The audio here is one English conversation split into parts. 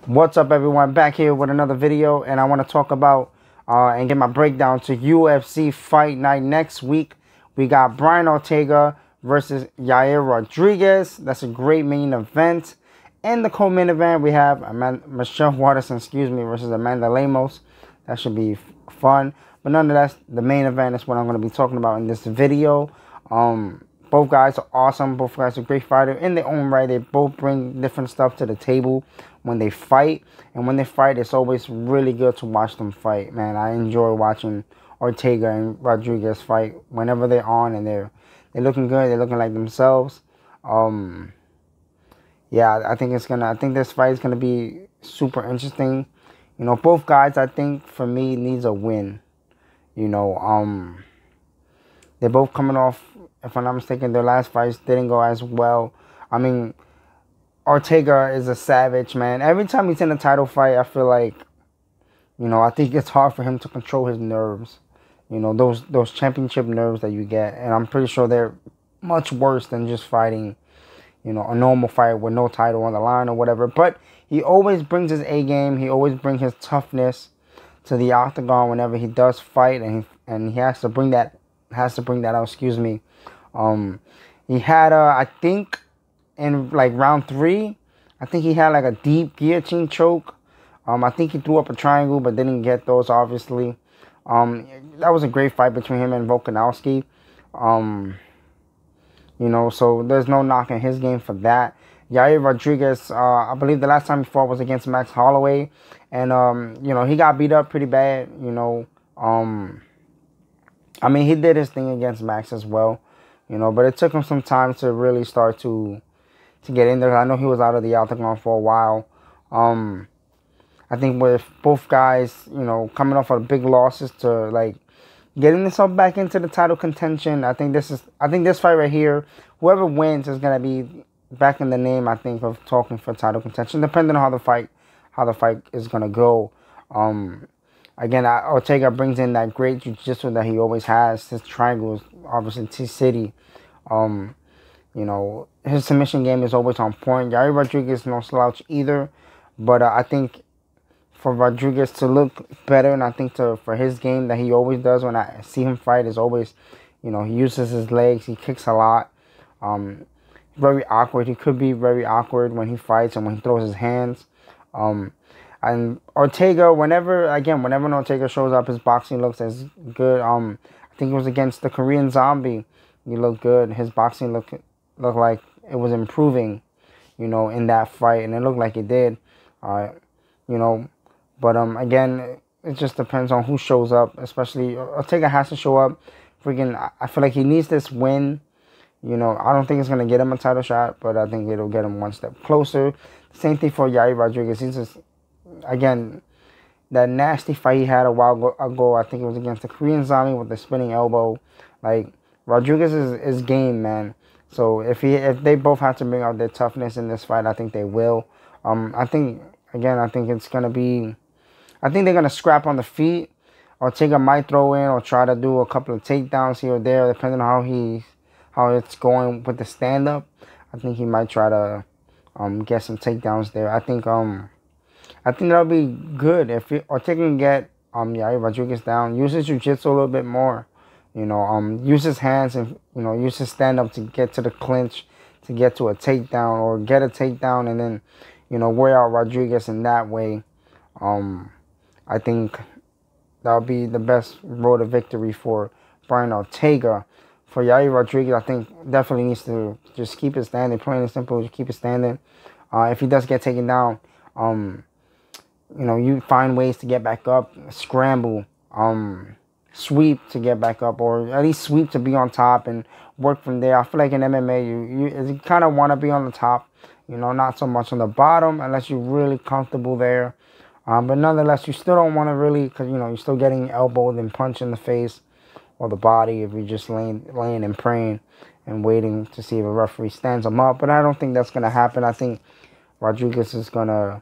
What's up, everyone? Back here with another video, and I want to talk about and get my breakdown to UFC Fight Night next week. We got Brian Ortega versus Yair Rodriquez. That's a great main event. In the co-main event, we have Michelle Watterson, versus Amanda Lemos. That should be fun. But nonetheless, the main event is what I'm going to be talking about in this video. Both guys are awesome. Both guys are great fighters in their own right. They both bring different stuff to the table when they fight. And when they fight, it's always really good to watch them fight, man. I enjoy watching Ortega and Rodriguez fight whenever they're on, and they're looking good. They're looking like themselves. Yeah, I think this fight is gonna be super interesting. You know, both guys, I think, for me, needs a win. You know, they're both coming off, if I'm not mistaken, their last fights didn't go as well. I mean, Ortega is a savage, man. Every time he's in a title fight, I feel like, you know, I think it's hard for him to control his nerves. You know, those championship nerves that you get. And I'm pretty sure they're much worse than just fighting, you know, a normal fight with no title on the line or whatever. But he always brings his A game. He always brings his toughness to the octagon whenever he does fight, and he has to bring that out. Excuse me. He had I think in like round 3, I think he had like a deep guillotine choke. I think he threw up a triangle, but didn't get those, obviously. That was a great fight between him and Volkanovski. You know, so there's no knocking his game for that. Yair Rodriguez, I believe the last time he fought was against Max Holloway. And, you know, he got beat up pretty bad, you know. I mean, he did his thing against Max as well, you know. But it took him some time to really start to get in there. I know he was out of the octagon for a while. I think with both guys, you know, coming off of big losses to, like, getting themselves back into the title contention. I think this fight right here, whoever wins is gonna be back in the name, I think, of talking for title contention, depending on how the fight is gonna go. Again, Ortega brings in that great jiu-jitsu that he always has. His triangles, obviously, T-City. You know, his submission game is always on point. Yair Rodriguez is no slouch either, but I think for Rodriguez to look better, and I think for his game that he always does when I see him fight, is always, you know, he uses his legs, he kicks a lot. Very awkward. He could be very awkward when he fights and when he throws his hands. And Ortega, whenever Ortega shows up, his boxing looks as good. I think it was against the Korean Zombie. He looked good. His boxing looked like it was improving, you know, in that fight, and it looked like it did. You know, but again, it just depends on who shows up. Especially Ortega has to show up. I feel like he needs this win. You know, I don't think it's gonna get him a title shot, but I think it'll get him one step closer. Same thing for Yair Rodriguez. He's just, again, that nasty fight he had a while ago. I think it was against the Korean Zombie with the spinning elbow. Like, Rodriguez is game, man. So if they both have to bring out their toughness in this fight, I think they will. I think it's gonna be. I think they're gonna scrap on the feet. Ortega might throw in or try to do a couple of takedowns here or there, depending on how it's going with the stand up. I think he might try to get some takedowns there. I think that'll be good if Ortega can get Yair Rodriguez down. Use his jiu-jitsu a little bit more. You know, use his hands and, you know, use his stand up to get to the clinch, to get to a takedown, or get a takedown and then, you know, wear out Rodriguez in that way. I think that'll be the best road to victory for Brian Ortega. For Yair Rodriguez, I think definitely needs to just keep it standing. Plain and simple, just keep it standing. If he does get taken down, you know, you find ways to get back up, scramble, sweep to get back up, or at least sweep to be on top and work from there. I feel like in MMA, you kind of want to be on the top, you know, not so much on the bottom unless you're really comfortable there. But nonetheless, you still don't want to really, because, you know, you're still getting elbowed and punched in the face or the body if you're just laying and praying and waiting to see if a referee stands him up. But I don't think that's going to happen. I think Rodriguez is going to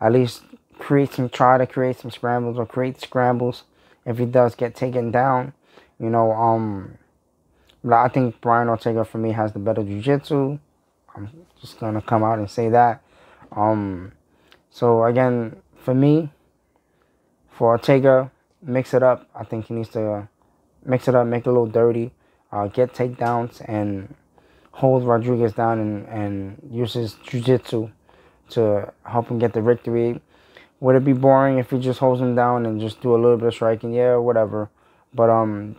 at least try to create some scrambles or create scrambles if he does get taken down. You know, but I think Brian Ortega, for me, has the better jiu-jitsu. I'm just going to come out and say that. So again, for me, for Ortega, mix it up. I think he needs to mix it up, make it a little dirty, get takedowns, and hold Rodriguez down and use his jiu-jitsu to help him get the victory. Would it be boring if he just holds him down and just do a little bit of striking? Yeah, whatever. But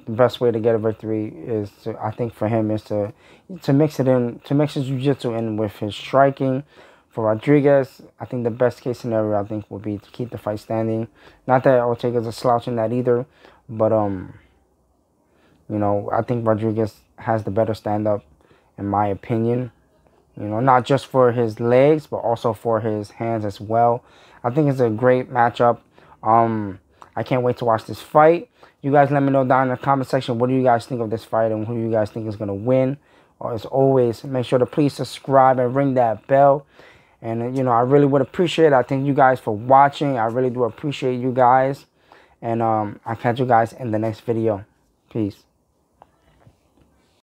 the best way to get a victory is to, I think for him, is to mix it in, to mix his jiu-jitsu in with his striking. For Rodriguez, I think the best case scenario, I think, would be to keep the fight standing. Not that Ortega's a slouch in that either, but you know, I think Rodriguez has the better stand-up, in my opinion. You know, not just for his legs, but also for his hands as well. I think it's a great matchup. I can't wait to watch this fight. You guys let me know down in the comment section, what do you guys think of this fight and who you guys think is going to win. Or as always, make sure to please subscribe and ring that bell. And, you know, I really would appreciate it. I thank you guys for watching. I really do appreciate you guys. And I'll catch you guys in the next video. Peace.